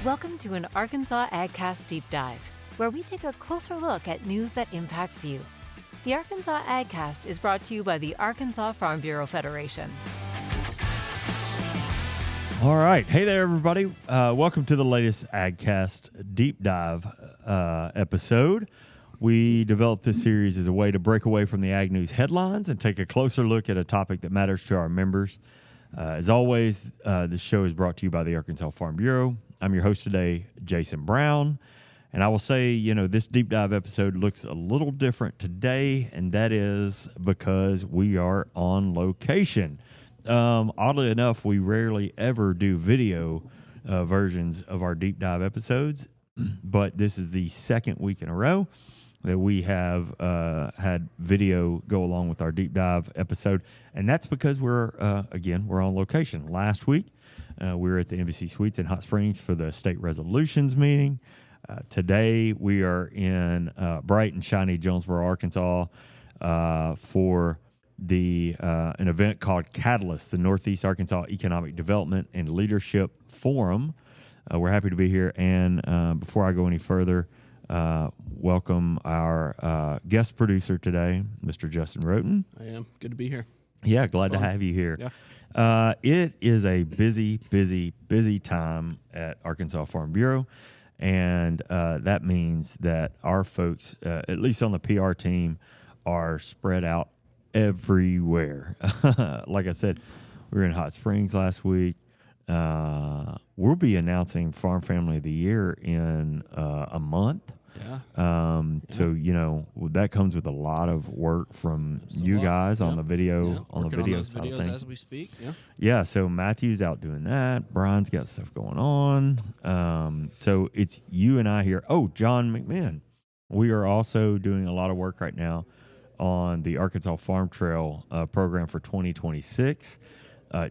Welcome to an Arkansas AgCast Deep Dive, where we take a closer look at news that impacts you. The Arkansas AgCast is brought to you by the Arkansas Farm Bureau Federation. All right. Hey there, everybody. Welcome to the latest AgCast Deep Dive episode. We developed this series as a way to break away from the ag news headlines and take a closer look at a topic that matters to our members. As always, this show is brought to you by the Arkansas Farm Bureau. I'm your host today, Jason Brown. And I will say, this deep dive episode looks a little different today, and that is because we are on location. Oddly enough, we rarely ever do video versions of our deep dive episodes, but this is the second week in a row that we have had video go along with our deep dive episode, and that's because we're on location. Last week, we were at the Embassy Suites in Hot Springs for the state resolutions meeting. Today, we are in bright and shiny Jonesboro, Arkansas, for an event called Catalyst, the Northeast Arkansas Economic Development and Leadership Forum. We're happy to be here, and before I go any further, welcome our guest producer today, Mr. Justin Roten. I am. Good to be here. Yeah, glad to have you here. Yeah. It is a busy time at Arkansas Farm Bureau, and that means that our folks, at least on the PR team, are spread out everywhere. Like I said, we were in Hot Springs last week. We'll be announcing Farm Family of the Year in a month. Yeah. So that comes with a lot of work from you guys on the video on the video side of things as we speak. Yeah. So Matthew's out doing that. Brian's got stuff going on. So it's you and I here. Oh, John McMahon. We are also doing a lot of work right now on the Arkansas Farm Trail program for 2026.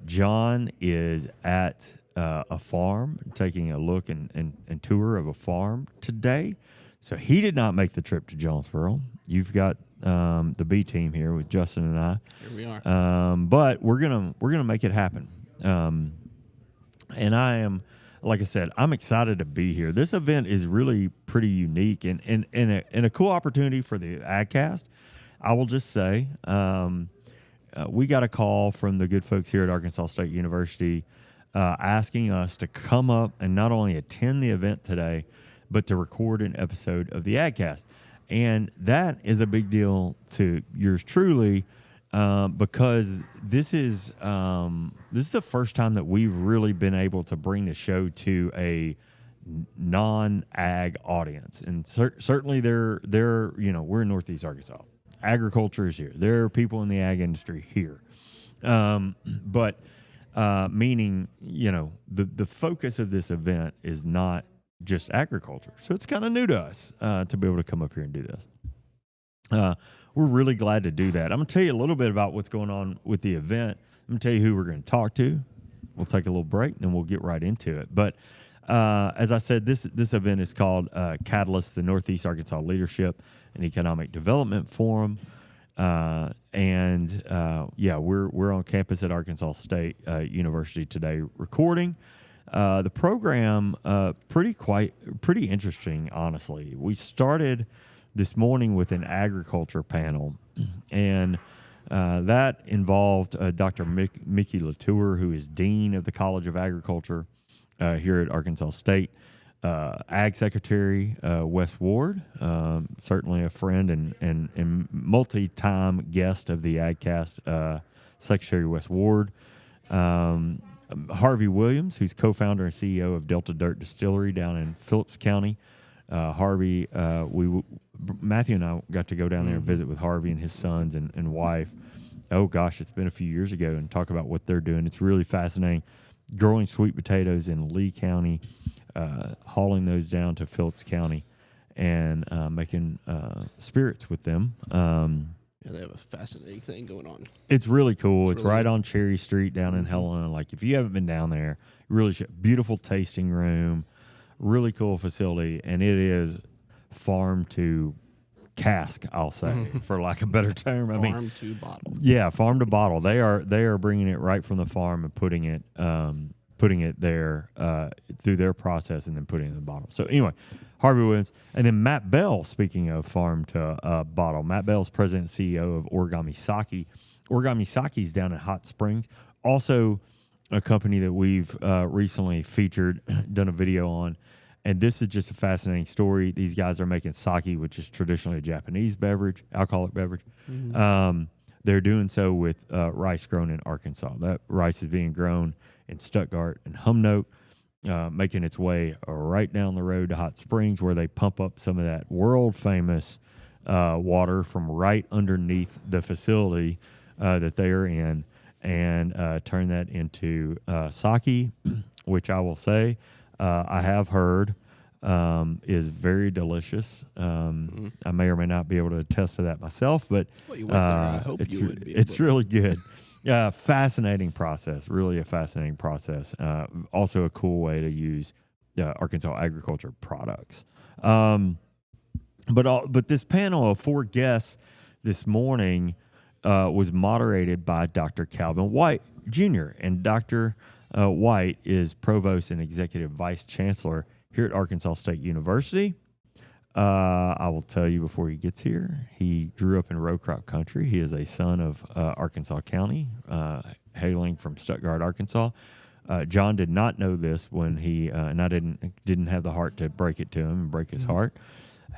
John is at a farm, taking a look and tour of a farm today. So he did not make the trip to Jonesboro. You've got the B team here with Justin and I. Here we are. But we're gonna make it happen. And I am, like I said, I'm excited to be here. This event is really pretty unique and a cool opportunity for the AgCast. I will just say, we got a call from the good folks here at Arkansas State University asking us to come up and not only attend the event today, but to record an episode of the AgCast. And that is a big deal to yours truly because this is the first time that we've really been able to bring the show to a non-ag audience. And certainly we're in Northeast Arkansas. Agriculture is here. There are people in the ag industry here. But meaning, the focus of this event is not just agriculture. So it's kind of new to us to be able to come up here and do this. We're really glad to do that. I'm going to tell you a little bit about what's going on with the event. I'm going to tell you who we're going to talk to. We'll take a little break, and then we'll get right into it. But as I said, this event is called Catalyst, the Northeast Arkansas Leadership and Economic Development Forum. We're on campus at Arkansas State University today recording. The program, pretty interesting, honestly. We started this morning with an agriculture panel, and that involved Dr. Mickey Latour, who is Dean of the College of Agriculture here at Arkansas State, Ag Secretary Wes Ward, certainly a friend and multi-time guest of the AgCast, Secretary Wes Ward, Harvey Williams, who's co-founder and CEO of Delta Dirt Distillery down in Phillips County. Harvey, Matthew and I got to go down there and visit with Harvey and his sons and wife. Oh gosh, it's been a few years ago, and talk about what they're doing. It's really fascinating. Growing sweet potatoes in Lee County, hauling those down to Phillips County, and making spirits with them. They have a fascinating thing going on. It's really cool. It's right on Cherry Street down in Helena. Like, if you haven't been down there, really beautiful tasting room, really cool facility, and it is farm to cask, I'll say, for lack of a better term. Farm to bottle. Yeah, farm to bottle. They are bringing it right from the farm and putting it putting it there through their process and then putting it in the bottle. So anyway, Harvey Williams. And then Matt Bell, speaking of farm to bottle, Matt Bell is president and CEO of Origami Sake. Origami Sake is down in Hot Springs. Also a company that we've recently featured, done a video on. And this is just a fascinating story. These guys are making sake, which is traditionally a Japanese beverage, alcoholic beverage. Mm-hmm. They're doing so with rice grown in Arkansas. That rice is being grown in Stuttgart and Humnoke, making its way right down the road to Hot Springs, where they pump up some of that world-famous water from right underneath the facility that they are in, and turn that into sake, which I will say I have heard is very delicious. I may or may not be able to attest to that myself, but you went there. I hope you would be. It's really good. Fascinating process, really a fascinating process. Also a cool way to use Arkansas agriculture products. But this panel of 4 guests this morning was moderated by Dr. Calvin White Jr. And Dr. White is provost and executive vice chancellor here at Arkansas State University. I will tell you before he gets here, he grew up in row crop country. He is a son of Arkansas County, hailing from Stuttgart, Arkansas. John did not know this when he and I didn't have the heart to break it to him and break his heart.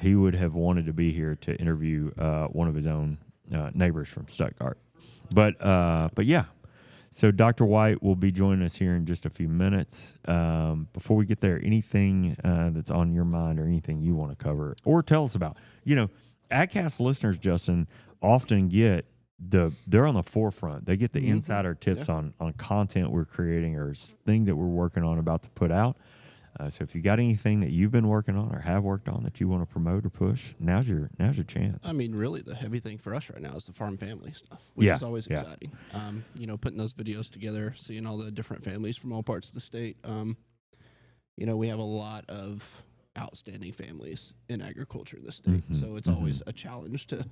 He would have wanted to be here to interview one of his own neighbors from Stuttgart. But yeah. So Dr. White will be joining us here in just a few minutes. Before we get there, anything that's on your mind or anything you want to cover or tell us about? AgCast listeners, Justin, often get they're on the forefront. They get the insider tips on content we're creating or things that we're working on about to put out. So if you got anything that you've been working on or have worked on that you want to promote or push, now's your chance. I mean, really, the heavy thing for us right now is the farm family stuff, which is always exciting. Putting those videos together, seeing all the different families from all parts of the state. We have a lot of outstanding families in agriculture in the state, so it's always a challenge to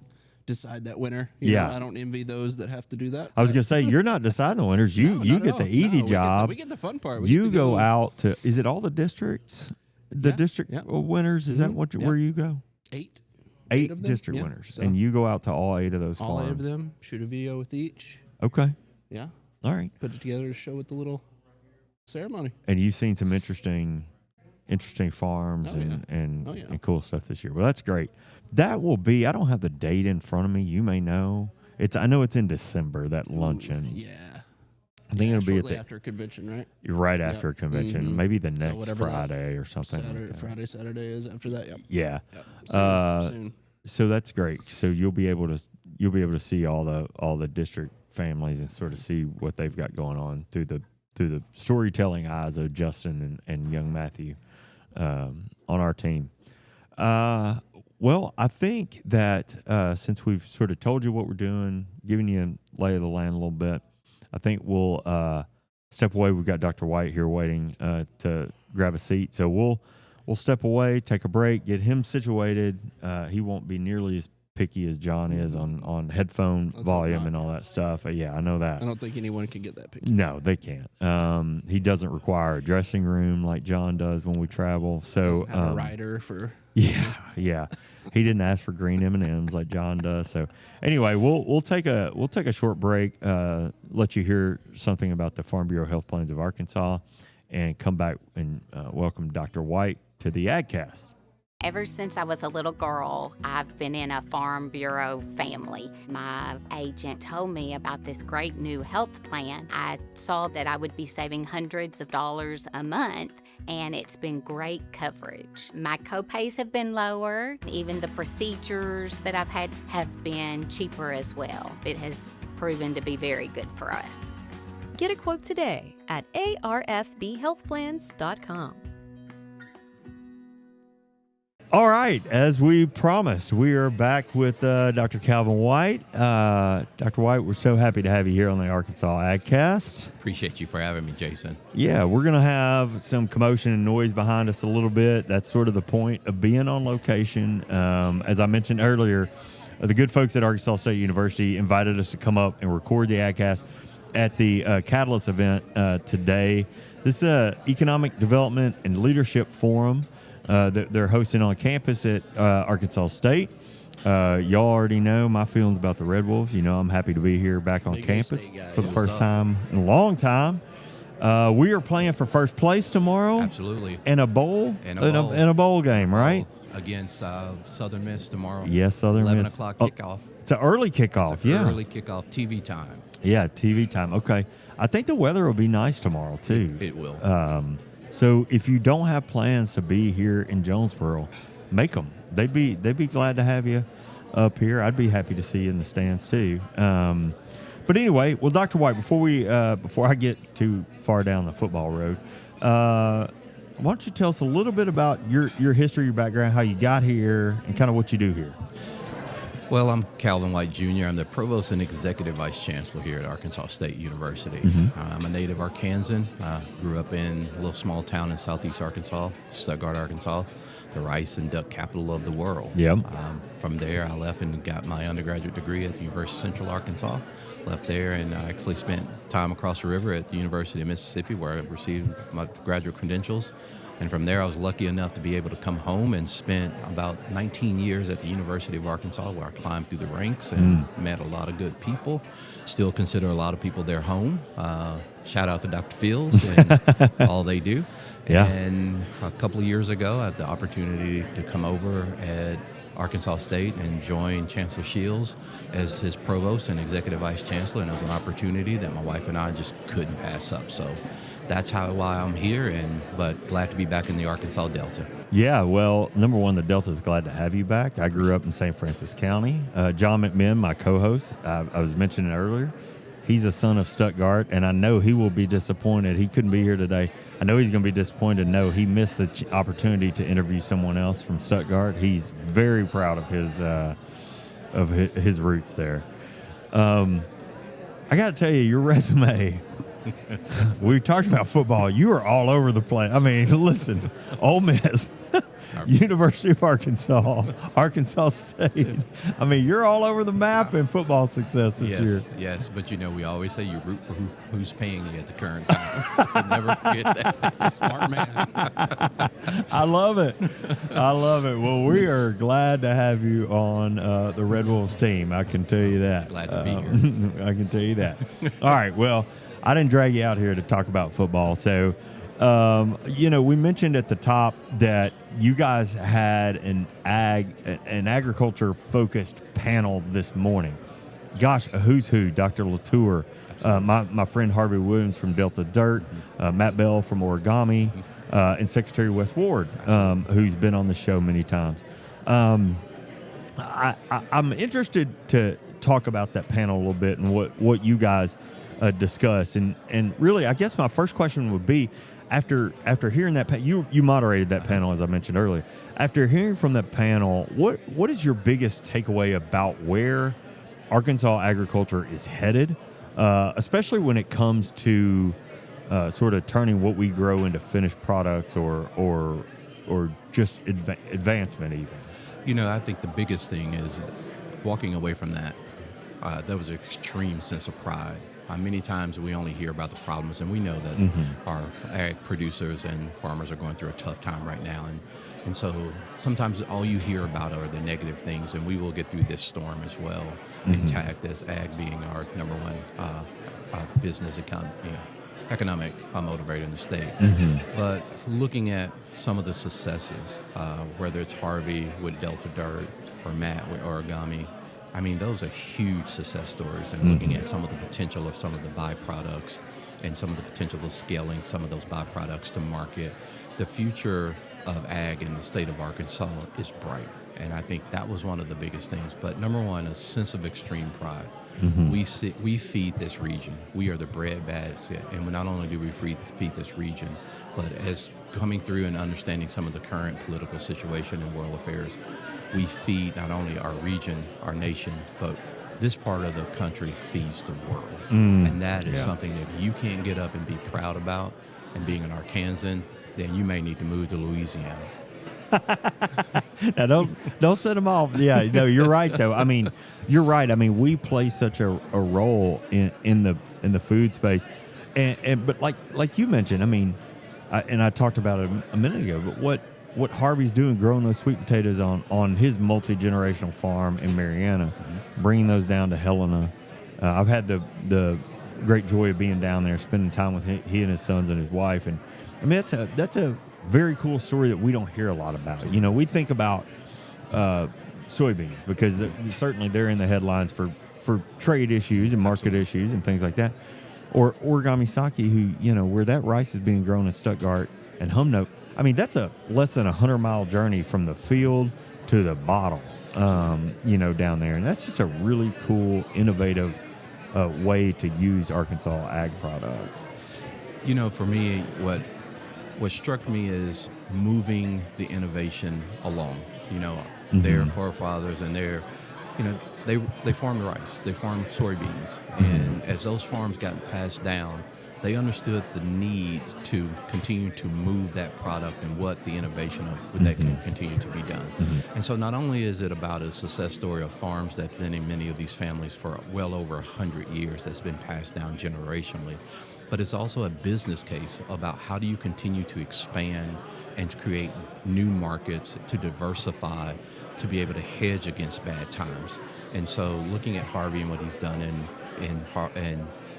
decide that winner. I don't envy those that have to do that. I was going to say, you're not deciding the winners. You get the easy job. We get the fun part. You go out to, is it all the districts? The district winners? Is that where you go? 8. 8 of them? District winners. So, and you go out to all 8 of those farms? All 8 of them. Shoot a video with each. Okay. Yeah. All right. Put it together to show with the little ceremony. And you've seen some interesting farms and cool stuff this year. Well, that's great. That will be, I don't have the date in front of me. You may know. I know it's in December, that luncheon. I think it'll be after convention, right? Right after convention. Maybe the next Friday or something. Saturday is after that. Yep. Yeah. Soon. So that's great. So you'll be able to see all the district families and sort of see what they've got going on through the storytelling eyes of Justin and young Matthew on our team. Well, I think that since we've sort of told you what we're doing, giving you a lay of the land a little bit, I think we'll step away. We've got Dr. White here waiting to grab a seat. So we'll step away, take a break, get him situated. He won't be nearly as picky as John is on headphone volume and all that stuff. Yeah, I know that. I don't think anyone can get that picky. No, they can't. He doesn't require a dressing room like John does when we travel. So doesn't have a rider for. Yeah. He didn't ask for green M&Ms like John does. So anyway, we'll take a short break, let you hear something about the Farm Bureau Health Plans of Arkansas, and come back and welcome Dr. White to the AgCast. Ever since I was a little girl, I've been in a Farm Bureau family. My agent told me about this great new health plan. I saw that I would be saving hundreds of dollars a month, and it's been great coverage. My copays have been lower. Even the procedures that I've had have been cheaper as well. It has proven to be very good for us. Get a quote today at arfbhealthplans.com. All right, as we promised, we are back with Dr. Calvin White. Dr. White, we're so happy to have you here on the Arkansas AgCast. Appreciate you for having me, Jason. Yeah, we're going to have some commotion and noise behind us a little bit. That's sort of the point of being on location. As I mentioned earlier, the good folks at Arkansas State University invited us to come up and record the AgCast at the Catalyst event today. This is an economic development and leadership forum that they're hosting on campus at Arkansas State. Y'all already know my feelings about the Red Wolves. You know, I'm happy to be here back on Big campus A-State guy. for the What's first up? time in a long time. We are playing for first place tomorrow. Absolutely. In a bowl? In a bowl. In a bowl game, right? Against Southern Miss tomorrow. Yes, Southern 11 Miss. o'clock Oh, kickoff. it's an early kickoff, It's an yeah. early kickoff TV time. Yeah, TV time. Okay. I think the weather will be nice tomorrow, too. It will. So if you don't have plans to be here in Jonesboro, make them. They'd be glad to have you up here. I'd be happy to see you in the stands, too. But anyway, well, Dr. White, before I get too far down the football road, why don't you tell us a little bit about your history, your background, how you got here, and kind of what you do here? Well, I'm Calvin White Jr. I'm the provost and executive vice chancellor here at Arkansas State University. I'm a native Arkansan. Grew up in a little small town in southeast Arkansas, Stuttgart, Arkansas, the rice and duck capital of the world. Yep. From there, I left and got my undergraduate degree at the University of Central Arkansas. Left there and I actually spent time across the river at the University of Mississippi where I received my graduate credentials. And from there, I was lucky enough to be able to come home and spent about 19 years at the University of Arkansas, where I climbed through the ranks and met a lot of good people. Still consider a lot of people their home. Shout out to Dr. Fields and all they do. Yeah. And a couple of years ago, I had the opportunity to come over at Arkansas State and join Chancellor Shields as his provost and executive vice chancellor. And it was an opportunity that my wife and I just couldn't pass up. So that's why I'm here, but glad to be back in the Arkansas Delta. Yeah, well, number one, the Delta is glad to have you back. I grew up in St. Francis County. John McMinn, my co-host, I was mentioning earlier, he's a son of Stuttgart, and I know he will be disappointed. He couldn't be here today. I know he's going to be disappointed. No, he missed the opportunity to interview someone else from Stuttgart. He's very proud of his roots there. I got to tell you, your resume. We talked about football. You are all over the place. I mean, listen, Ole Miss, University of Arkansas, Arkansas State. I mean, you're all over the map in football success this year. Yes, but we always say you root for who's paying you at the current time. So never forget that. That's a smart man. I love it. I love it. Well, we are glad to have you on the Red Wolves team. I can tell you that. Glad to be here. I can tell you that. All right. Well, I didn't drag you out here to talk about football. So, we mentioned at the top that you guys had an agriculture-focused panel this morning. Gosh, a who's who, Dr. Latour, my friend Harvey Williams from Delta Dirt, Matt Bell from Origami, and Secretary Wes Ward, who's been on the show many times. I'm interested to talk about that panel a little bit and what you guys discussed. And really, I guess my first question would be, after hearing that, you moderated that panel, as I mentioned earlier. After hearing from that panel, what is your biggest takeaway about where Arkansas agriculture is headed, especially when it comes to sort of turning what we grow into finished products or just advancement even? I think the biggest thing is walking away from that. There was an extreme sense of pride. Many times we only hear about the problems, and we know that our ag producers and farmers are going through a tough time right now. And so sometimes all you hear about are the negative things, and we will get through this storm as well, intact, as ag being our number one business economic motivator in the state. But looking at some of the successes, whether it's Harvey with Delta Dirt or Matt with Origami, I mean, those are huge success stories, and looking at some of the potential of some of the byproducts and some of the potential of scaling some of those byproducts to market. The future of ag in the state of Arkansas is bright, and I think that was one of the biggest things. But number one, a sense of extreme pride. We feed this region. We are the bread basket, and not only do we feed this region, but as coming through and understanding some of the current political situation and world affairs, we feed not only our region, our nation, but this part of the country feeds the world. And that is something that if you can't get up and be proud about, and being an Arkansan, then you may need to move to Louisiana. Now, don't set them off. Yeah, no, you're right, though. I mean, you're right. I mean, we play such a role in the food space, but like you mentioned, I mean, I talked about it a minute ago, but what Harvey's doing, growing those sweet potatoes on his multi-generational farm in Marianna, bringing those down to Helena. I've had the great joy of being down there, spending time with he and his sons and his wife, and I mean that's a very cool story that we don't hear a lot about. You know, we think about soybeans because certainly they're in the headlines for trade issues and market issues and things like that. Or origami sake, who, you know, where that rice is being grown in Stuttgart and Humboldt. I mean, that's a less than 100-mile journey from the field to the bottle, you know, down there. And that's just a really cool, innovative way to use Arkansas ag products. You know, for me, what struck me is moving the innovation along. You know, their forefathers and their, you know, they farmed rice, they farmed soybeans, and as those farms got passed down, they understood the need to continue to move that product and what the innovation of that can continue to be done. And so not only is it about a success story of farms that's been in many of these families for well over 100 years that's been passed down generationally, but it's also a business case about how do you continue to expand and to create new markets, to diversify, to be able to hedge against bad times. And so looking at Harvey and what he's done in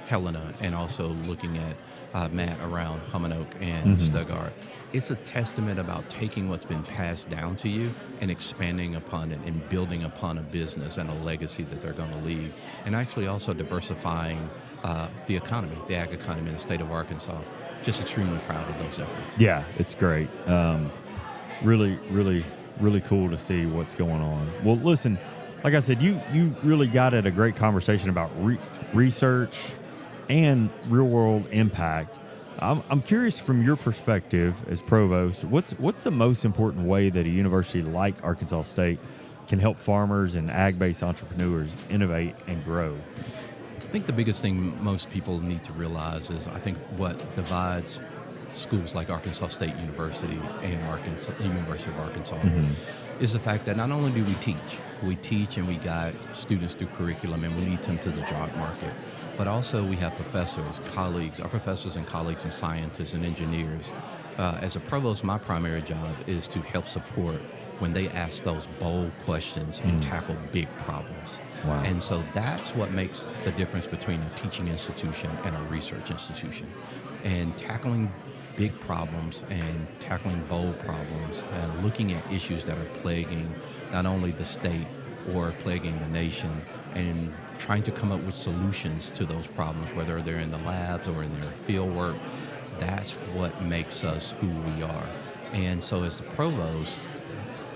Helena, and also looking at Matt around Humanoak and Stuttgart, it's a testament about taking what's been passed down to you and expanding upon it and building upon a business and a legacy that they're going to leave, and actually also diversifying the economy, the ag economy in the state of Arkansas. Just extremely proud of those efforts. Yeah, it's great. Really, really, really cool to see what's going on. Well, listen, like I said, you really got at a great conversation about research and real-world impact. I'm curious, from your perspective as provost, what's the most important way that a university like Arkansas State can help farmers and ag-based entrepreneurs innovate and grow? I think the biggest thing most people need to realize is, I think what divides schools like Arkansas State University and University of Arkansas is the fact that not only do we teach and we guide students through curriculum and we lead them to the job market, but also we have professors, colleagues, our professors and colleagues and scientists and engineers. As a provost, my primary job is to help support when they ask those bold questions and tackle big problems. Wow. And so that's what makes the difference between a teaching institution and a research institution. And tackling big problems and tackling bold problems and looking at issues that are plaguing not only the state or plaguing the nation, and trying to come up with solutions to those problems, whether they're in the labs or in their field work. That's what makes us who we are. And so as the provost,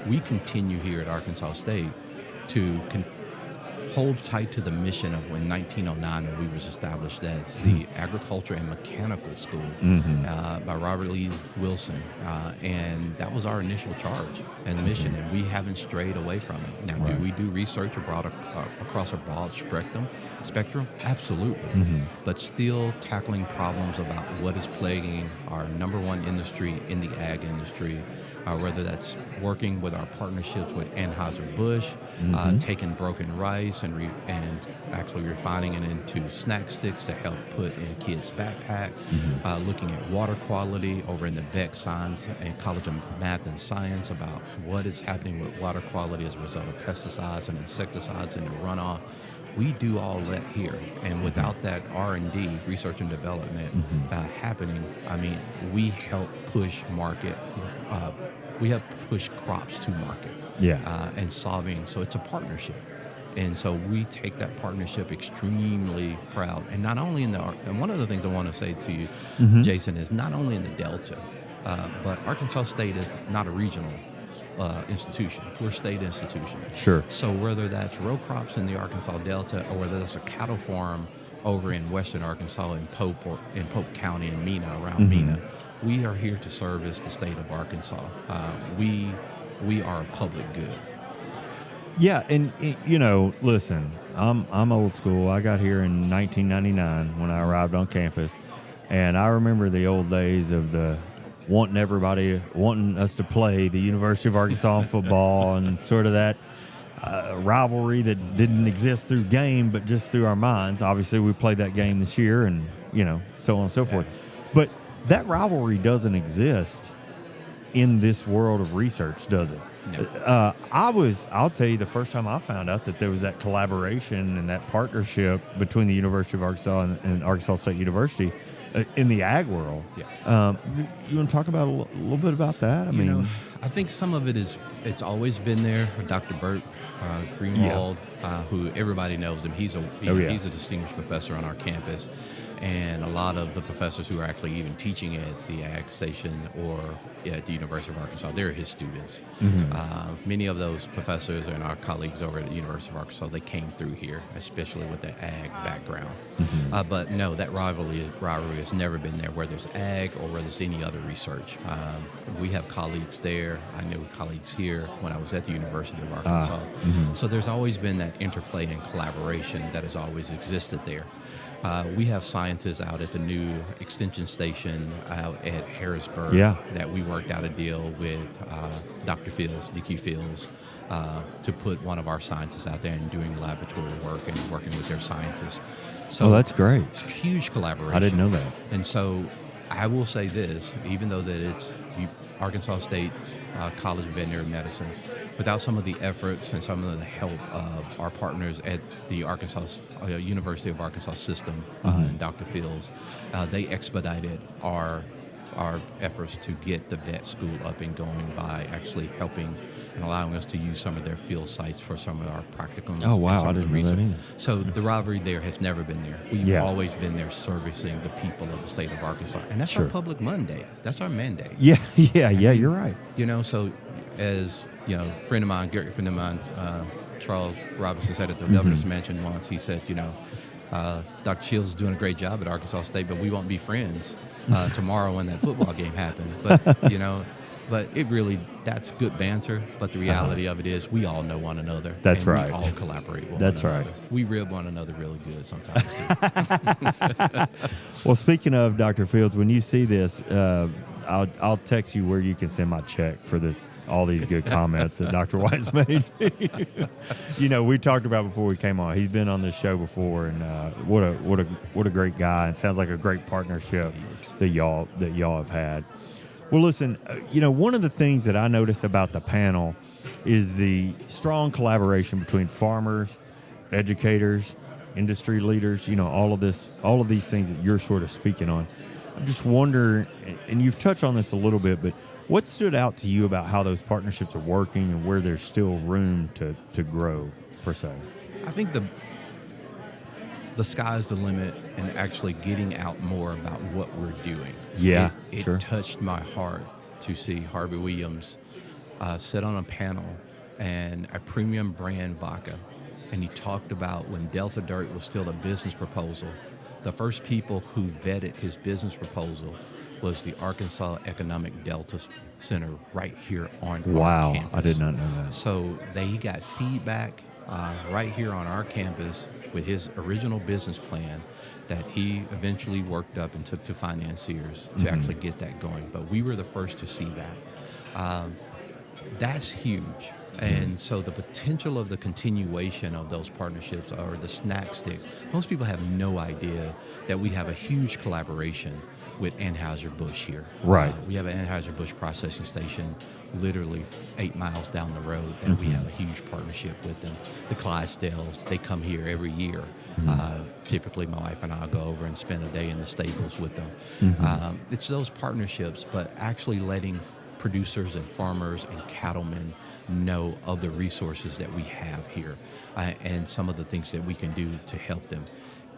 we continue here at Arkansas State to hold tight to the mission of when 1909, when we was established as the Agriculture and Mechanical School by Robert Lee Wilson. And that was our initial charge and mission, and we haven't strayed away from it. Now, do we do research across a broad spectrum? Absolutely. But still tackling problems about what is plaguing our number one industry in the ag industry, whether that's working with our partnerships with Anheuser-Busch, taking broken rice and actually refining it into snack sticks to help put in kids' backpacks, looking at water quality over in the Beck Science and College of Math and Science about what is happening with water quality as a result of pesticides and insecticides in the runoff. We do all that here, and without that R&D, research and development, happening, I mean, we help push market. We help push crops to market. And solving. So it's a partnership, and so we take that partnership extremely proud. And not only and one of the things I want to say to you, Jason, is not only in the Delta, but Arkansas State is not a regional institution. We're a state institution. Sure. So whether that's row crops in the Arkansas Delta or whether that's a cattle farm over in western Arkansas in Pope County and Mena, around Mena, we are here to service the state of Arkansas. We are a public good. Yeah, and you know, listen, I'm old school. I got here in 1999 when I arrived on campus, and I remember the old days of the wanting us to play the University of Arkansas football and sort of that rivalry that didn't exist through game, but just through our minds. Obviously, we played that game this year, and so on and so forth. But that rivalry doesn't exist in this world of research, does it? No. I'll tell you, the first time I found out that there was that collaboration and that partnership between the University of Arkansas and Arkansas State University in the ag world. Yeah. You want to talk about a little bit about that? I think some of it's always been there. Dr. Burt Greenwald, who everybody knows him. He's a distinguished professor on our campus. And a lot of the professors who are actually even teaching at the Ag Station or at the University of Arkansas, they're his students. Mm-hmm. Many of those professors and our colleagues over at the University of Arkansas, they came through here, especially with the ag background. Mm-hmm. But no, that rivalry has never been there, whether it's ag or whether it's any other research. We have colleagues there. I knew colleagues here when I was at the University of Arkansas. So there's always been that interplay and collaboration that has always existed there. We have scientists out at the new extension station out at Harrisburg that we worked out a deal with Dr. Fields, DQ Fields, to put one of our scientists out there and doing laboratory work and working with their scientists. So that's great. It's huge collaboration. I didn't know that. And so I will say this, even though that it's Arkansas State College of Veterinary Medicine, without some of the efforts and some of the help of our partners at the University of Arkansas system and Dr. Fields, they expedited our efforts to get the vet school up and going by actually helping and allowing us to use some of their field sites for some of our practicums. Oh, wow. I didn't know that either. So the rivalry there has never been there. We've always been there servicing the people of the state of Arkansas. And that's our public mandate. That's our mandate. Yeah, you're right. So as, a friend of mine, Charles Robinson said at the governor's mansion once, he said, Dr. Shields is doing a great job at Arkansas State, but we won't be friends tomorrow when that football game happens. But, but it really, that's good banter. But the reality of it is we all know one another. That's and right. We all collaborate with one another. Right. We rib one another really good sometimes, too. Well, speaking of Dr. Fields, when you see this, I'll text you where you can send my check for all these good comments that Dr. White's made. We talked about before we came on. He's been on this show before, and what a great guy, and sounds like a great partnership that y'all have had. Well, listen, one of the things that I notice about the panel is the strong collaboration between farmers, educators, industry leaders. All of these things that you're sort of speaking on. I'm just wondering, and you've touched on this a little bit, but what stood out to you about how those partnerships are working and where there's still room to grow, per se? I think the sky's the limit and actually getting out more about what we're doing. Yeah, it touched my heart to see Harvey Williams sit on a panel and a premium brand vodka, and he talked about when Delta Dirt was still a business proposal. The first people who vetted his business proposal was the Arkansas Economic Delta Center right here on our campus. I did not know that. So they got feedback right here on our campus with his original business plan that he eventually worked up and took to financiers to actually get that going. But we were the first to see that. That's huge. And so the potential of the continuation of those partnerships or the snack stick, most people have no idea that we have a huge collaboration with Anheuser-Busch here. Right. We have an Anheuser-Busch processing station literally 8 miles down the road that we have a huge partnership with them. The Clydesdales, they come here every year. Typically, my wife and I go over and spend a day in the stables with them. It's those partnerships, but actually letting producers and farmers and cattlemen know of the resources that we have here and some of the things that we can do to help them.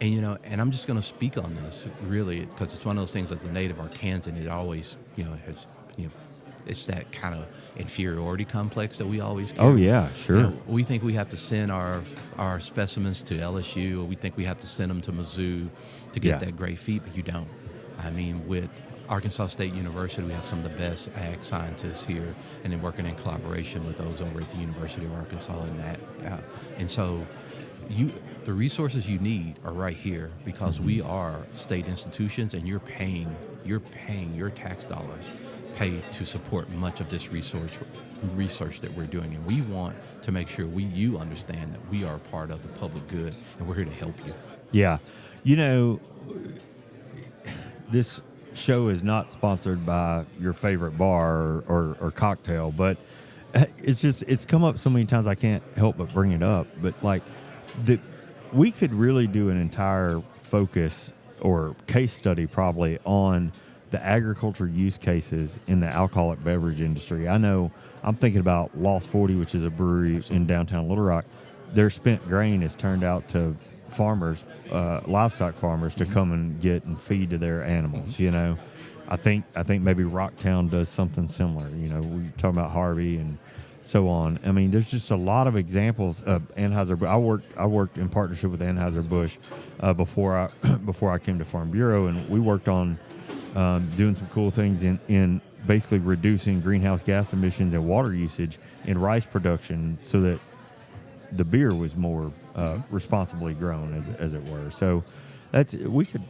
And, and I'm just going to speak on this really because it's one of those things as a native Arkansan, it always, has, it's that kind of inferiority complex that we always carry. Oh, yeah, sure. We think we have to send our specimens to LSU, or we think we have to send them to Mizzou to get that great feed, but you don't. I mean, with Arkansas State University, we have some of the best ag scientists here, and then working in collaboration with those over at the University of Arkansas and that. And so the resources you need are right here because we are state institutions and you're paying you're paying your tax dollars pay to support much of this research that we're doing. And we want to make sure you understand that we are a part of the public good, and we're here to help you. Yeah. You know, this show is not sponsored by your favorite bar or cocktail, but it's come up so many times I can't help but bring it up. But like, we could really do an entire focus or case study probably on the agriculture use cases in the alcoholic beverage industry. I know I'm thinking about Lost 40, which is a brewery in downtown Little Rock. Their spent grain is turned out to farmers, livestock farmers, to come and get and feed to their animals. You know, I think maybe Rocktown does something similar. You know, we talk about Harvey and so on. I mean, there's just a lot of examples of Anheuser. I worked in partnership with Anheuser-Busch before I came to Farm Bureau, and we worked on doing some cool things in basically reducing greenhouse gas emissions and water usage in rice production, so that the beer was more responsibly grown, as it were. So we could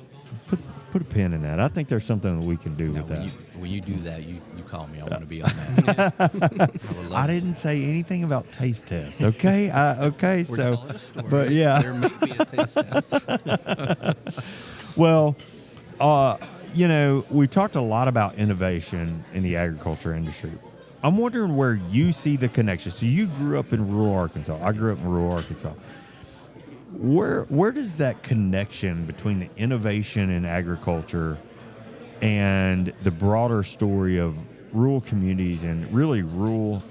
put a pin in that. I think there's something that we can do with that. When you do that, you call me. I want to be on that. I didn't say anything about taste tests. Okay, okay. We're so, telling a story. but yeah, There may be a taste test. Well, you know, we talked a lot about innovation in the agriculture industry. I'm wondering where you see the connection. So you grew up in rural Arkansas. I grew up in rural Arkansas. Where does that connection between the innovation in agriculture and the broader story of rural communities and really rural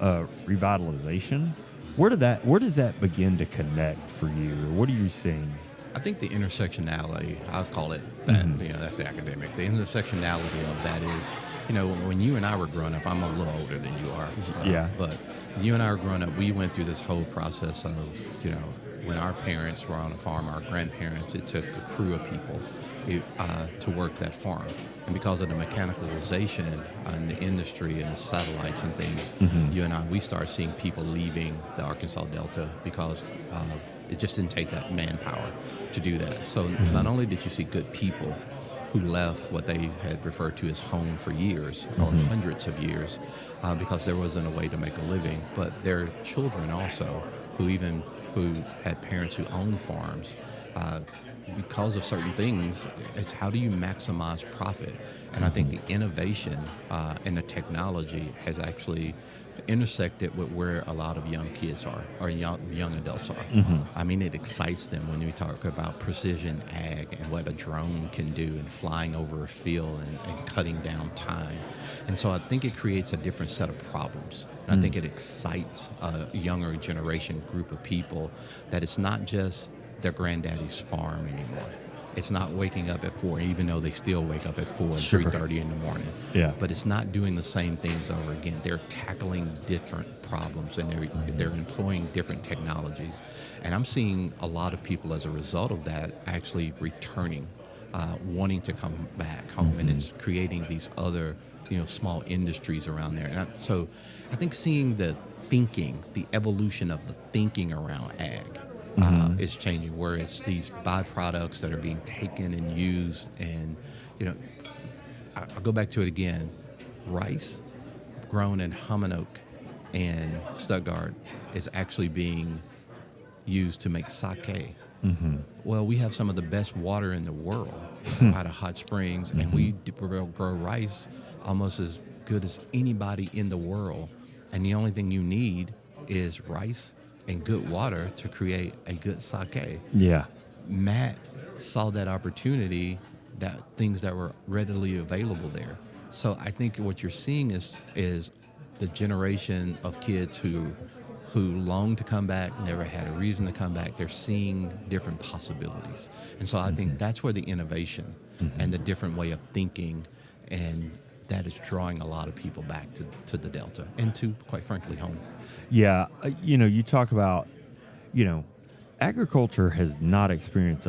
revitalization, where does that begin to connect for you? Or what are you seeing? I think the intersectionality, I'll call it that, you know, that's the academic. The intersectionality of that is, you know, when you and I were growing up, I'm a little older than you are. Yeah. But when you and I were growing up, we went through this whole process of, you know, when our parents were on a farm, our grandparents, it took a crew of people to work that farm. And because of the mechanicalization in the industry and the satellites and things, you and I, we started seeing people leaving the Arkansas Delta because it just didn't take that manpower to do that. So not only did you see good people who left what they had referred to as home for years or hundreds of years because there wasn't a way to make a living, but their children also who had parents who owned farms, because of certain things, it's how do you maximize profit? And I think the innovation and the technology has actually intersected with where a lot of young kids are, or young adults are. I mean, it excites them when we talk about precision ag and what a drone can do and flying over a field and cutting down time. And so I think it creates a different set of problems. And I think it excites a younger generation group of people that it's not just their granddaddy's farm anymore. It's not waking up at 4, even though they still wake up at 4 and 3:30 in the morning. Yeah. But it's not doing the same things over again. They're tackling different problems, and they're employing different technologies. And I'm seeing a lot of people as a result of that actually returning, wanting to come back home, and it's creating these other, you know, small industries around there. And so I think seeing the evolution of the thinking around ag, is changing, where it's these byproducts that are being taken and used. And, you know, I'll go back to it again. Rice grown in Humanoak and Stuttgart is actually being used to make sake. Well, we have some of the best water in the world out of hot springs, and we grow rice almost as good as anybody in the world. And the only thing you need is rice and good water to create a good sake. Yeah. Matt saw that opportunity, that things that were readily available there. So I think what you're seeing is the generation of kids who long to come back, never had a reason to come back. They're seeing different possibilities. And so I think that's where the innovation and the different way of thinking, and that is drawing a lot of people back to the Delta and to, quite frankly, home. Yeah, you know, you talk about, you know, agriculture has not experienced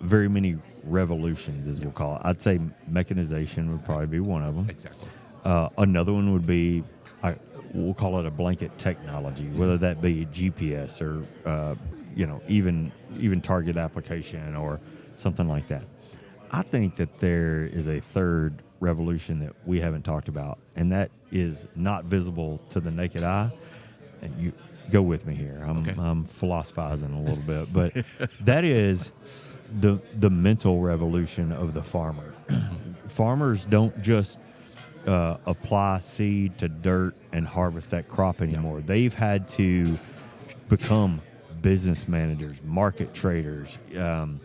very many revolutions, as we'll call it. I'd say mechanization would probably be one of them. Exactly. Another one would be, we'll call it a blanket technology, whether that be GPS or, you know, even target application or something like that. I think that there is a third revolution that we haven't talked about, and that is not visible to the naked eye. And you go with me here. I'm philosophizing a little bit, but that is the mental revolution of the farmer. Farmers don't just apply seed to dirt and harvest that crop anymore. They've had to become business managers, market traders, CTOs,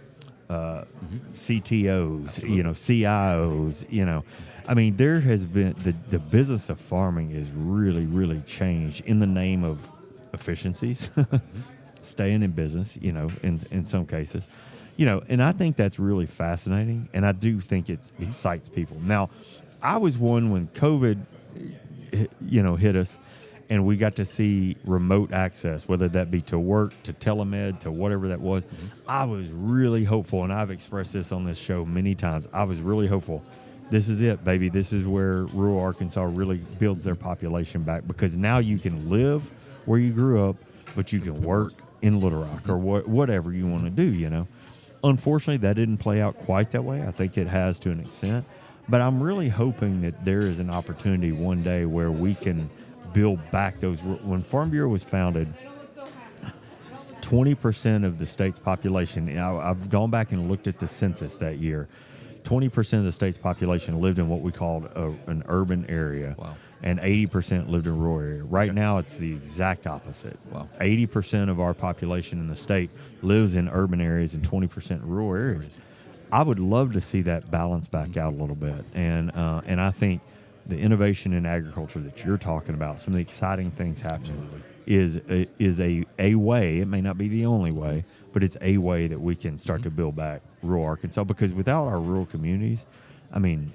Absolutely. CIOs, I mean, there has been the business of farming is really, really changed in the name of efficiencies, staying in business, in some cases, and I think that's really fascinating. And I do think it excites people. Now, I was one when COVID, hit us, and we got to see remote access, whether that be to work, to telemed, to whatever that was. I was really hopeful, and I've expressed this on this show many times. I was really hopeful. This is it, baby. This is where rural Arkansas really builds their population back, because now you can live where you grew up, but you can work in Little Rock or whatever you want to do, Unfortunately, that didn't play out quite that way. I think it has to an extent. But I'm really hoping that there is an opportunity one day where we can build back those. When Farm Bureau was founded, 20% of the state's population, I've gone back and looked at the census that year, 20% of the state's population lived in what we called an urban area. Wow. And 80% lived in rural area. Right now, it's the exact opposite. Wow. 80% of our population in the state lives in urban areas and 20% in rural areas. I would love to see that balance back out a little bit. And I think the innovation in agriculture that you're talking about, some of the exciting things happening, is a way. It may not be the only way, but it's a way that we can start to build back rural Arkansas. Because without our rural communities, I mean,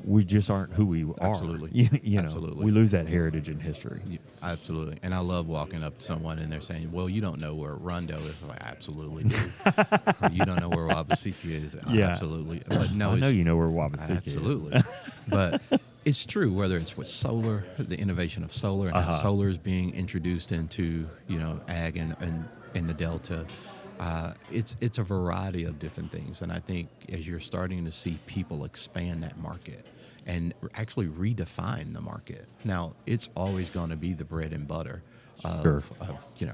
we just aren't who we are. Absolutely. Absolutely. We lose that heritage and history. Yeah, absolutely. And I love walking up to someone and they're saying, well, you don't know where Rondo is. I'm like, I absolutely do. Or you don't know where Wabasiki is. Yeah. Absolutely. But no, I know you know where Wabasiki absolutely. But it's true, whether it's with solar, the innovation of solar, and how solar is being introduced into, ag and in the Delta. It's a variety of different things, and I think as you're starting to see people expand that market and actually redefine the market. Now, it's always going to be the bread and butter of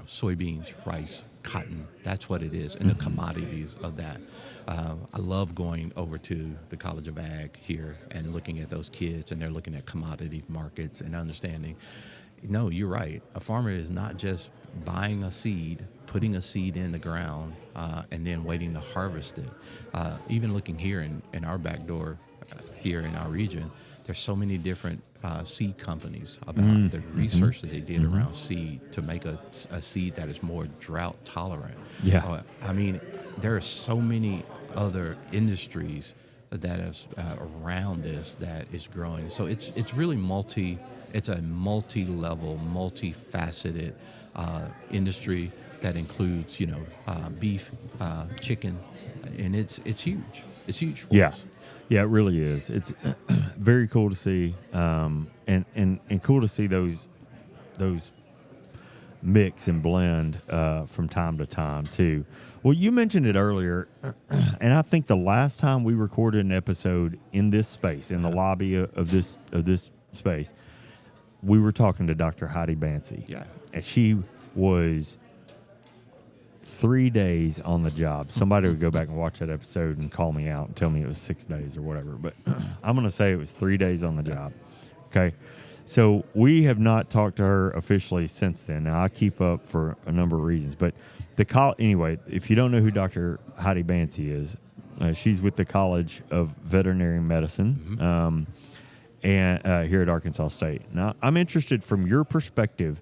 soybeans, rice, cotton. That's what it is, and the commodities of that. I love going over to the College of Ag here and looking at those kids, and they're looking at commodity markets and understanding. No, you're right. A farmer is not just buying a seed, putting a seed in the ground, and then waiting to harvest it. Even looking here in our back door, here in our region, there's so many different seed companies about the research that they did around seed to make a seed that is more drought tolerant. Yeah. I mean, there are so many other industries that is around this that is growing. So it's really it's a multi-level, multifaceted industry that includes, beef, chicken, and it's huge. It's huge for us. Yeah, it really is. It's very cool to see, and cool to see those mix and blend from time to time too. Well, you mentioned it earlier, and I think the last time we recorded an episode in this space, in the lobby of this space, we were talking to Dr. Heidi Bancy. Yeah. And she was 3 days on the job. Somebody would go back and watch that episode and call me out and tell me it was 6 days or whatever. But I'm going to say it was 3 days on the job. Okay. So we have not talked to her officially since then. Now, I keep up for a number of reasons. But anyway, if you don't know who Dr. Heidi Bancy is, she's with the College of Veterinary Medicine. And here at Arkansas State. Now, I'm interested from your perspective,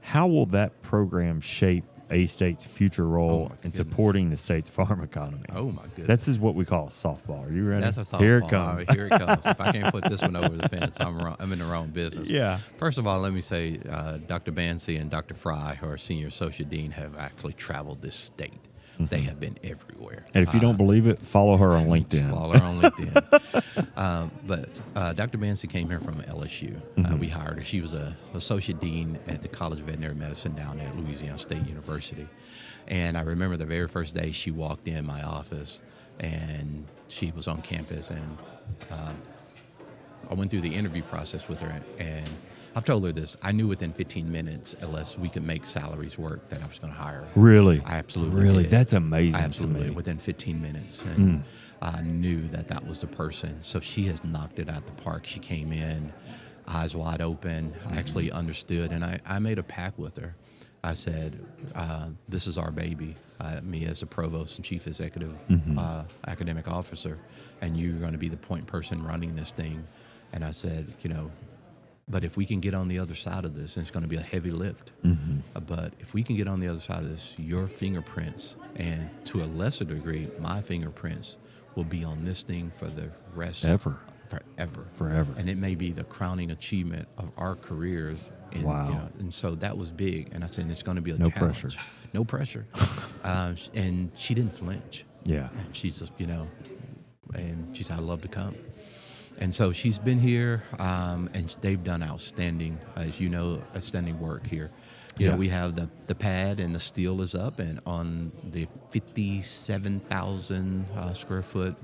how will that program shape A-State's future role in supporting the state's farm economy? Oh, my goodness. This is what we call a softball. Are you ready? That's a softball. Here it comes. Right, here it comes. If I can't put this one over the fence, I'm in the wrong business. Yeah. First of all, let me say Dr. Bancy and Dr. Fry, who are senior associate dean, have actually traveled this state. They have been everywhere. And if you don't believe it, follow her on LinkedIn. Follow her on LinkedIn. But Dr. Bancy came here from LSU. We hired her. She was an associate dean at the College of Veterinary Medicine down at Louisiana State University. And I remember the very first day she walked in my office, and she was on campus, and I went through the interview process with her, and I've told her this. I knew within 15 minutes, unless we could make salaries work, that I was going to hire her. Really? I absolutely Really? did. That's amazing Absolutely. to me. Within 15 minutes. And I knew that was the person. So she has knocked it out the park. She came in, eyes wide open, actually understood. And I made a pact with her. I said, this is our baby, me as the provost and chief executive academic officer, and you're going to be the point person running this thing. And I said, but if we can get on the other side of this, and it's going to be a heavy lift, but if we can get on the other side of this, your fingerprints, and to a lesser degree, my fingerprints, will be on this thing for the rest forever. And it may be the crowning achievement of our careers. And, wow. And so that was big. And I said, it's going to be a no challenge. pressure. No pressure. And she didn't flinch. Yeah. And she's just, and she said, I'd love to come. And so she's been here, and they've done outstanding, as you know, outstanding work here. We have the pad, and the steel is up, and on the 57,000 square foot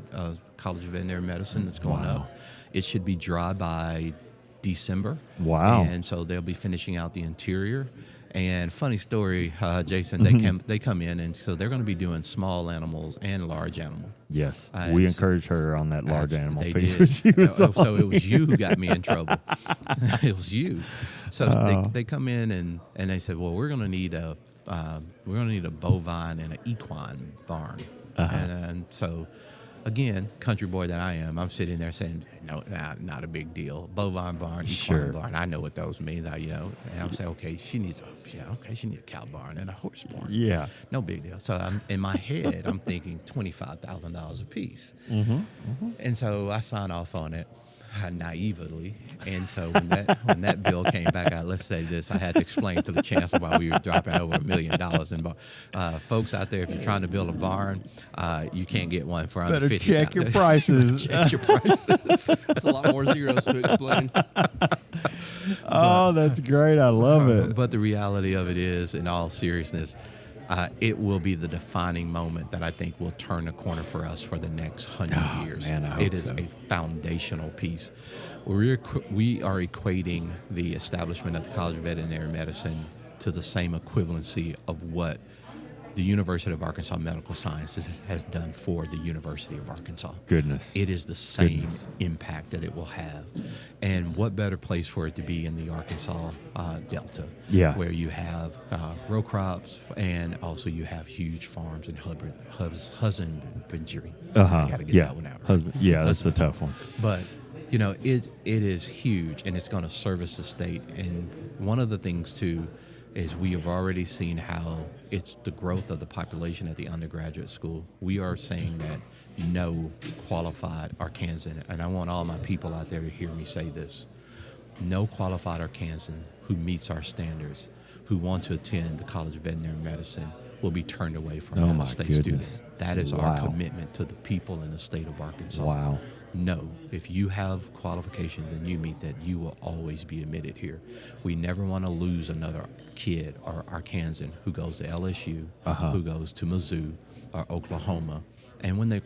College of Veterinary Medicine that's going up, it should be dry by December. Wow. And so they'll be finishing out the interior. And funny story, Jason, they come in, and so they're going to be doing small animals and large animal. Yes, we encouraged her on that large animal they piece. Did. So it was you who got me in trouble. It was you. So they come in and they said, well, we're going to need a bovine and an equine barn. And so, again, country boy that I am, I'm sitting there saying, no, not a big deal. Bovine barn, equine barn. I know what those mean. And I'm saying, okay, she needs a cow barn and a horse barn. Yeah, no big deal. So in my head, I'm thinking $25,000 a piece. And so I sign off on it naively. And so when that bill came back out, let's say this, I had to explain to the chancellor why we were dropping over $1 million. And folks out there, if you're trying to build a barn, you can't get one for under $50,000. Better check your prices. Check your prices. It's a lot more zeros to explain. That's great. I love it. But the reality of it is, in all seriousness, it will be the defining moment that I think will turn the corner for us for the next 100 years. Man, I hope it is so. a foundational piece. We are equating the establishment of the College of Veterinary Medicine to the same equivalency of what the University of Arkansas Medical Sciences has done for the University of Arkansas. Goodness. It is the same impact that it will have. And what better place for it to be in the Arkansas Delta, where you have row crops and also you have huge farms and husbandry. I got to get that one out. Right? That's a tough one. But, it is huge, and it's going to service the state. And one of the things, too, is we have already seen how it's the growth of the population at the undergraduate school. We are saying that no qualified Arkansan, and I want all my people out there to hear me say this, no qualified Arkansan who meets our standards, who want to attend the College of Veterinary Medicine, will be turned away from out-of-state students. That is our commitment to the people in the state of Arkansas. Wow. No, if you have qualifications and you meet that, you will always be admitted here. We never want to lose another kid or Arkansan who goes to LSU, who goes to Mizzou or Oklahoma. And when the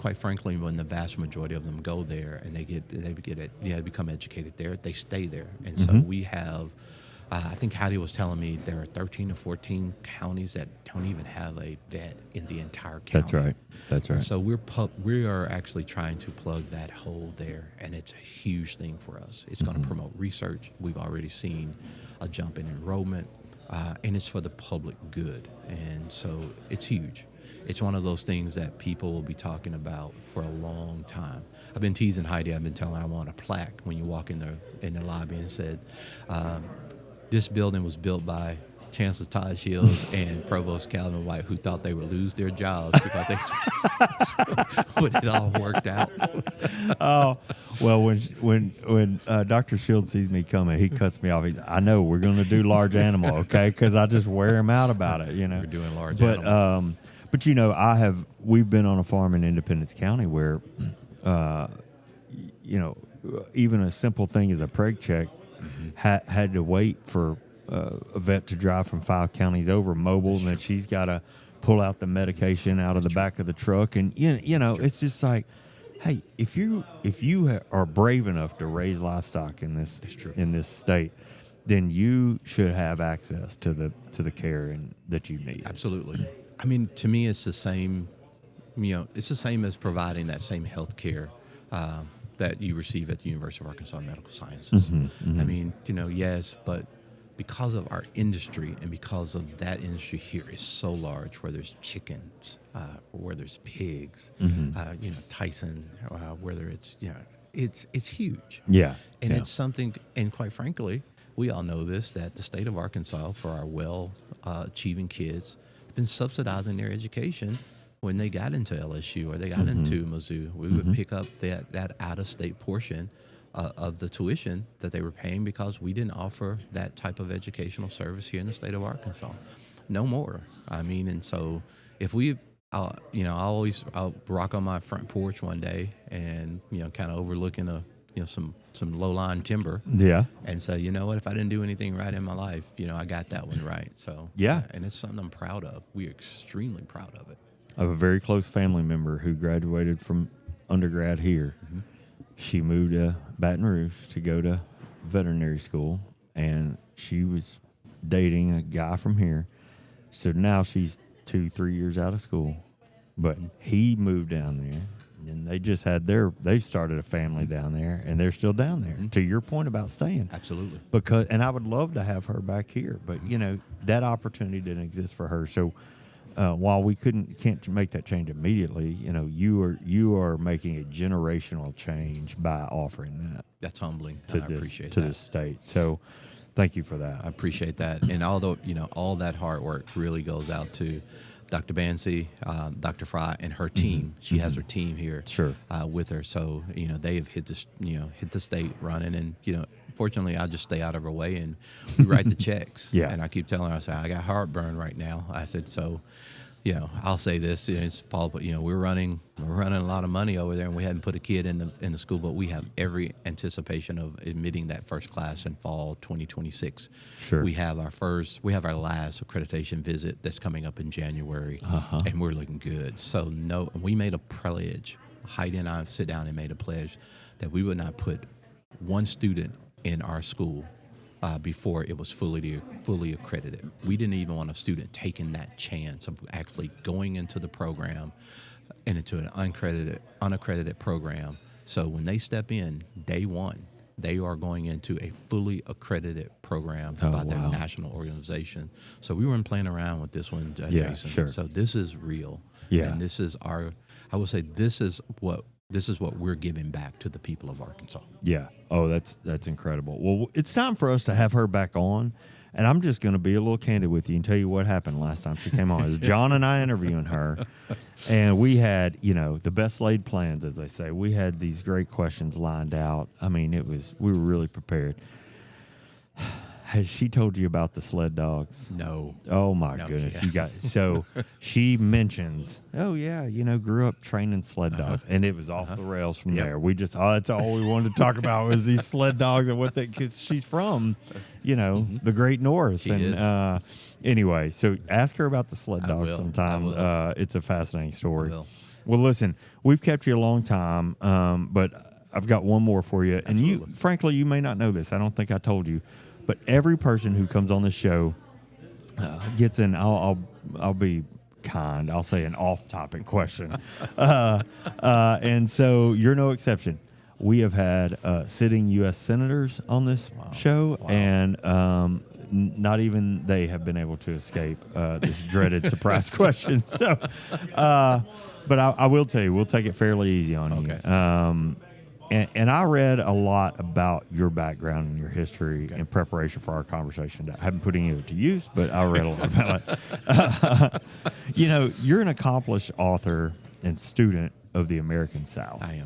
vast majority of them go there and they become educated there, they stay there. And so we have, I think Heidi was telling me there are 13 or 14 counties that don't even have a vet in the entire county. That's right. And so we are actually trying to plug that hole there, and it's a huge thing for us. It's going to promote research. We've already seen a jump in enrollment, and it's for the public good. And so it's huge. It's one of those things that people will be talking about for a long time. I've been teasing Heidi. I've been telling her I want a plaque when you walk in the lobby and said, this building was built by Chancellor Todd Shields and Provost Calvin White, who thought they would lose their jobs because when it all worked out. Well, when Dr. Shields sees me coming, he cuts me off. I know we're going to do large animal, okay? Because I just wear him out about it, We're doing large animal. But we've been on a farm in Independence County where, even a simple thing as a preg check had to wait for a vet to drive from 5 counties over mobile, and then she's got to pull out the medication out of the back of the truck, and you know, it's just like, hey, if you are brave enough to raise livestock in this state, then you should have access to the care that you need. Absolutely. I mean, to me, it's the same. You know, it's the same as providing that same health care that you receive at the University of Arkansas Medical Sciences. I mean, you know, yes, but because of our industry and because of that industry here is so large, where there's chickens, where there's pigs, you know, Tyson, whether it's, you know, it's huge. Yeah. And it's something, and quite frankly, we all know this, that the state of Arkansas, for our achieving kids, have been subsidizing their education. When they got into LSU or they got into Mizzou, we would pick up that out-of-state portion of the tuition that they were paying because we didn't offer that type of educational service here in the state of Arkansas. No more. I mean, and so if I'll rock on my front porch one day and, you know, kind of overlooking some low-lying timber. Yeah. And so, you know what, if I didn't do anything right in my life, you know, I got that one right. So, yeah. And it's something I'm proud of. We're extremely proud of it. I have a very close family member who graduated from undergrad here. She moved to Baton Rouge to go to veterinary school, and she was dating a guy from here. So now she's 2-3 years out of school. But he moved down there, and they just they started a family down there, and they're still down there. To your point about staying. Absolutely. And I would love to have her back here, but, you know, that opportunity didn't exist for her. So while we can't make that change immediately, you know, you are making a generational change by offering that. That's humbling. I appreciate that. This state. So, thank you for that. I appreciate that. And although, you know, all that hard work really goes out to Dr. Bansi, Dr. Fry, and her team. She has her team here with her. So, you know, they have hit the state running, and, you know, fortunately, I just stay out of her way, and we write the checks. Yeah. And I keep telling her, I say, I got heartburn right now. I said, so, you know, I'll say this, it's Paul, but, you know, we're running a lot of money over there, and we hadn't put a kid in the school, but we have every anticipation of admitting that first class in fall 2026. Sure. We have our last accreditation visit that's coming up in January, and we're looking good. So we made a pledge. Heidi and I sit down and made a pledge that we would not put one student in our school before it was fully accredited. We didn't even want a student taking that chance of actually going into the program and into an unaccredited program. So when they step in day one, they are going into a fully accredited program by their national organization. So we weren't playing around with this one, Jason. Sure. So this is real. Yeah. And this is this is what we're giving back to the people of Arkansas. Yeah. Oh, that's incredible. Well, it's time for us to have her back on, and I'm just going to be a little candid with you and tell you what happened last time she came on. It was John and I interviewing her, and we had, you know, the best laid plans, as they say. We had these great questions lined out. I mean, we were really prepared. Has she told you about the sled dogs? No. Oh my goodness. Yeah. So she mentions, oh yeah, you know, grew up training sled dogs, and it was off the rails from there. We just, that's all we wanted to talk about was these sled dogs and because she's from, you know, the Great North. She is. Anyway, so ask her about the sled dogs sometime. It's a fascinating story. I will. Well, listen, we've kept you a long time, but I've got one more for you. And frankly, you may not know this. I don't think I told you. But every person who comes on the show gets an, I'll be kind, I'll say an off-topic question. And so you're no exception. We have had sitting U.S. senators on this show, and not even they have been able to escape this dreaded surprise question. So, but I will tell you, we'll take it fairly easy on you. And I read a lot about your background and your history in preparation for our conversation. I haven't put any of it to use, but I read a lot about it. You know, you're an accomplished author and student of the American South. I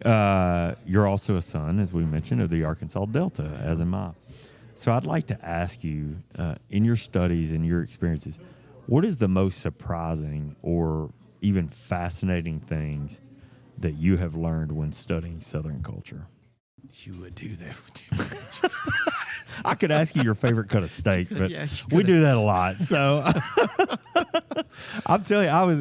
am. You're also a son, as we mentioned, of the Arkansas Delta, as am I. So I'd like to ask you, in your studies and your experiences, what is the most surprising or even fascinating things that you have learned when studying Southern culture? You would do that with too much. I could ask you your favorite cut of steak, but Yes, you we could. do that a lot. So I'm telling you, I was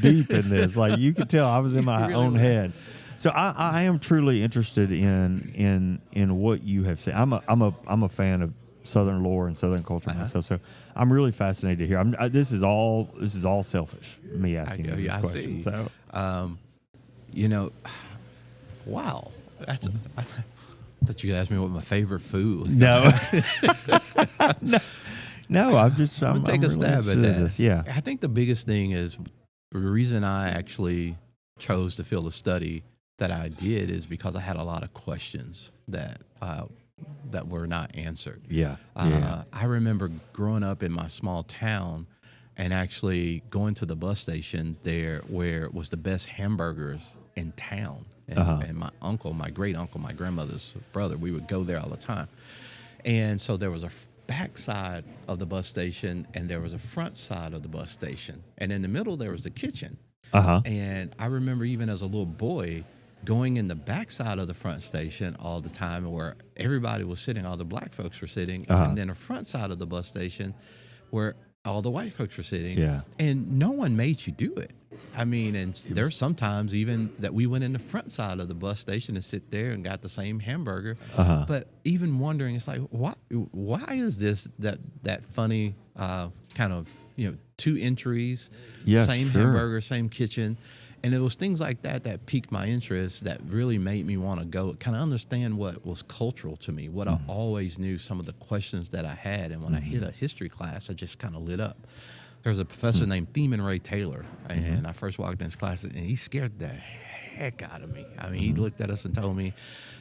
deep in this. Like you could tell, I was in my really own were. head. So I am truly interested in what you have said. I'm a fan of Southern lore and Southern culture myself. So I'm really fascinated to hear. This is all selfish. Me asking you this question. See. So Wow. I thought you asked me what my favorite food was. no, no. I'm I'm take a really stab at interested in that. this. Yeah. I think the biggest thing is the reason I actually chose the field of study that I did is because I had a lot of questions that were not answered. Yeah. I remember growing up in my small town and actually going to the bus station there where it was the best hamburgers in town. And my uncle, my great uncle, my grandmother's brother, we would go there all the time. And so there was a back side of the bus station and there was a front side of the bus station. And in the middle, there was the kitchen. And I remember even as a little boy going in the back side of the front station all the time where everybody was sitting, all the black folks were sitting, and then the front side of the bus station where all the white folks were sitting. Yeah. And no one made you do it. I mean, and there's sometimes even that we went in the front side of the bus station and sit there and got the same hamburger. But even wondering, it's like, why is this that funny kind of, two entries, same hamburger, same kitchen. And it was things like that piqued my interest, that really made me want to go kind of understand what was cultural to me, what I always knew, some of the questions that I had. And when I hit a history class, I just kind of lit up. There was a professor named Theman Ray Taylor, and I first walked in his class, and he scared the heck out of me. I mean, he looked at us and told me,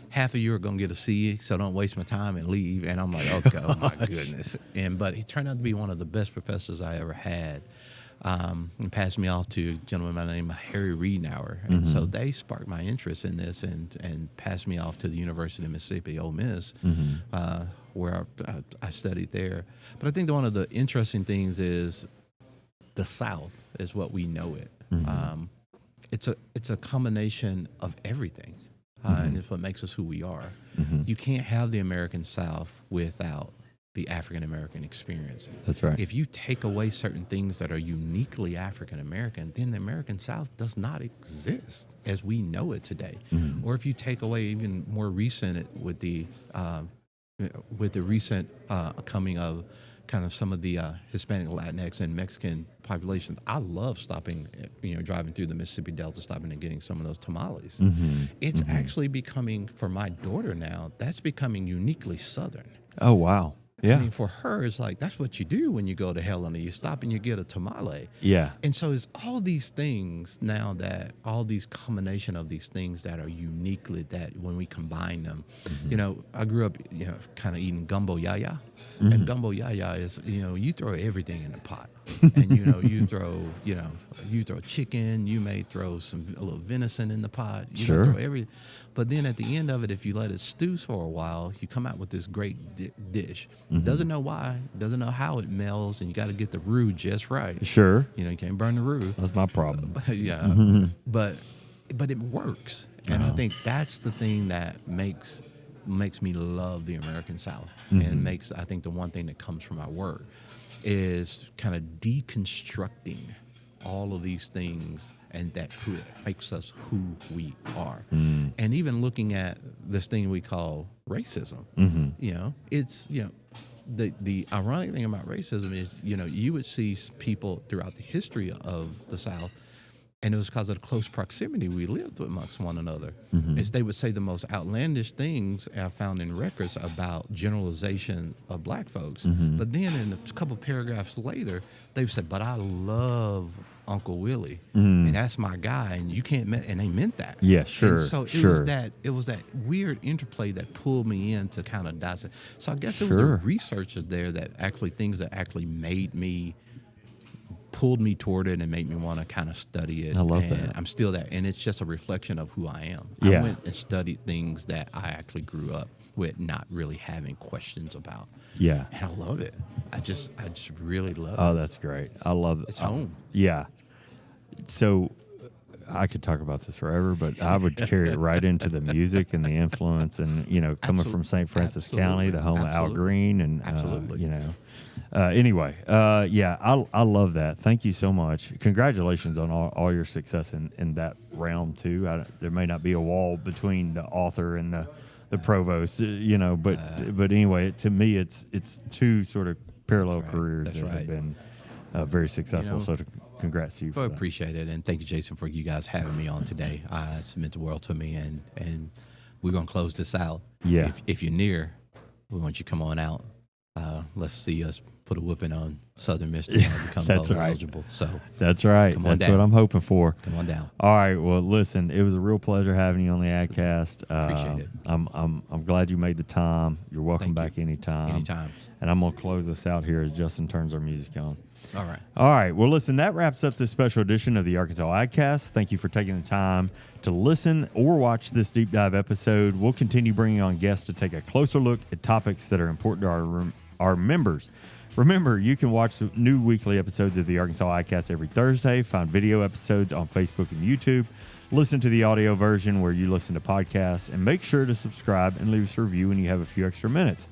half of you are going to get a C, so don't waste my time and leave. And I'm like, okay, oh my goodness. But he turned out to be one of the best professors I ever had. And passed me off to a gentleman by the name of Harry Riednauer. And so they sparked my interest in this and passed me off to the University of Mississippi, Ole Miss, where I studied there. But I think one of the interesting things is the South is what we know it. It's a combination of everything, and it's what makes us who we are. You can't have the American South without the African American experience. That's right. If you take away certain things that are uniquely African American, then the American South does not exist as we know it today. Or if you take away even more recent with the recent coming of kind of some of the Hispanic, Latinx, and Mexican populations, I love stopping, driving through the Mississippi Delta, stopping and getting some of those tamales. It's actually becoming, for my daughter now, that's becoming uniquely Southern. Oh, wow. Yeah. I mean, for her, it's like, that's what you do when you go to Helena. You stop and you get a tamale. Yeah. And so it's all these things now all these combination of these things that are uniquely, that when we combine them, I grew up, kind of eating gumbo yaya. And gumbo yaya is, you throw everything in the pot. And, you throw chicken, you may throw a little venison in the pot. You Sure. throw everything. But then at the end of it, if you let it stew for a while, you come out with this great dish. Doesn't know why, doesn't know how it melts, and you got to get the roux just right. Sure. You can't burn the roux. That's my problem. Yeah. But it works. And I think that's the thing that makes me love the American South. And makes, I think, the one thing that comes from our work is kind of deconstructing all of these things, and that makes us who we are. And even looking at this thing we call racism, it's, the ironic thing about racism is, you would see people throughout the history of the South, and it was because of the close proximity we lived amongst one another. Is they would say the most outlandish things I found in records about generalization of black folks. But then in a couple paragraphs later, they would say, but I love Uncle Willie, and that's my guy, and you can't, and they meant that. Yeah, sure. And so it was that weird interplay that pulled me in to kind of dissect. So I guess it was the researchers there that actually pulled me toward it and made me want to kind of study it. I love that. I'm still that, and it's just a reflection of who I am. Yeah. I went and studied things that I actually grew up with not really having questions about. Yeah. And I love it. I just really love it. Oh, that's great. I love it. It's home. Yeah. So I could talk about this forever, but I would carry it right into the music and the influence, and coming from St. Francis County, the home of Al Green, and anyway, I love that. Thank you so much. Congratulations on all your success in that realm too. There may not be a wall between the author and the provost, but anyway, to me, it's two sort of parallel careers that have been very successful. So congrats to you. I appreciate it, and thank you, Jason, for you guys having me on today. It's meant the world to me, and we're gonna close this out. Yeah. If you're near, we want you to come on out. Let's see us put a whooping on Southern Michigan and become eligible. So that's right. That's what I'm hoping for. Come on down. All right. Well, listen, it was a real pleasure having you on the AgCast. Appreciate it. I'm glad you made the time. You're welcome back anytime. Anytime. And I'm gonna close us out here as Justin turns our music on. All right. All right. Well, listen, that wraps up this special edition of the Arkansas AgCast. Thank you for taking the time to listen or watch this deep dive episode. We'll continue bringing on guests to take a closer look at topics that are important to our members. Remember, you can watch the new weekly episodes of the Arkansas AgCast every Thursday, find video episodes on Facebook and YouTube, listen to the audio version where you listen to podcasts, and make sure to subscribe and leave us a review when you have a few extra minutes.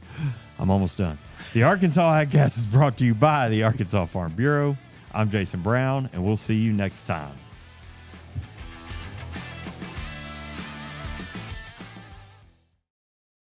I'm almost done. The Arkansas AgCast is brought to you by the Arkansas Farm Bureau. I'm Jason Brown, and we'll see you next time.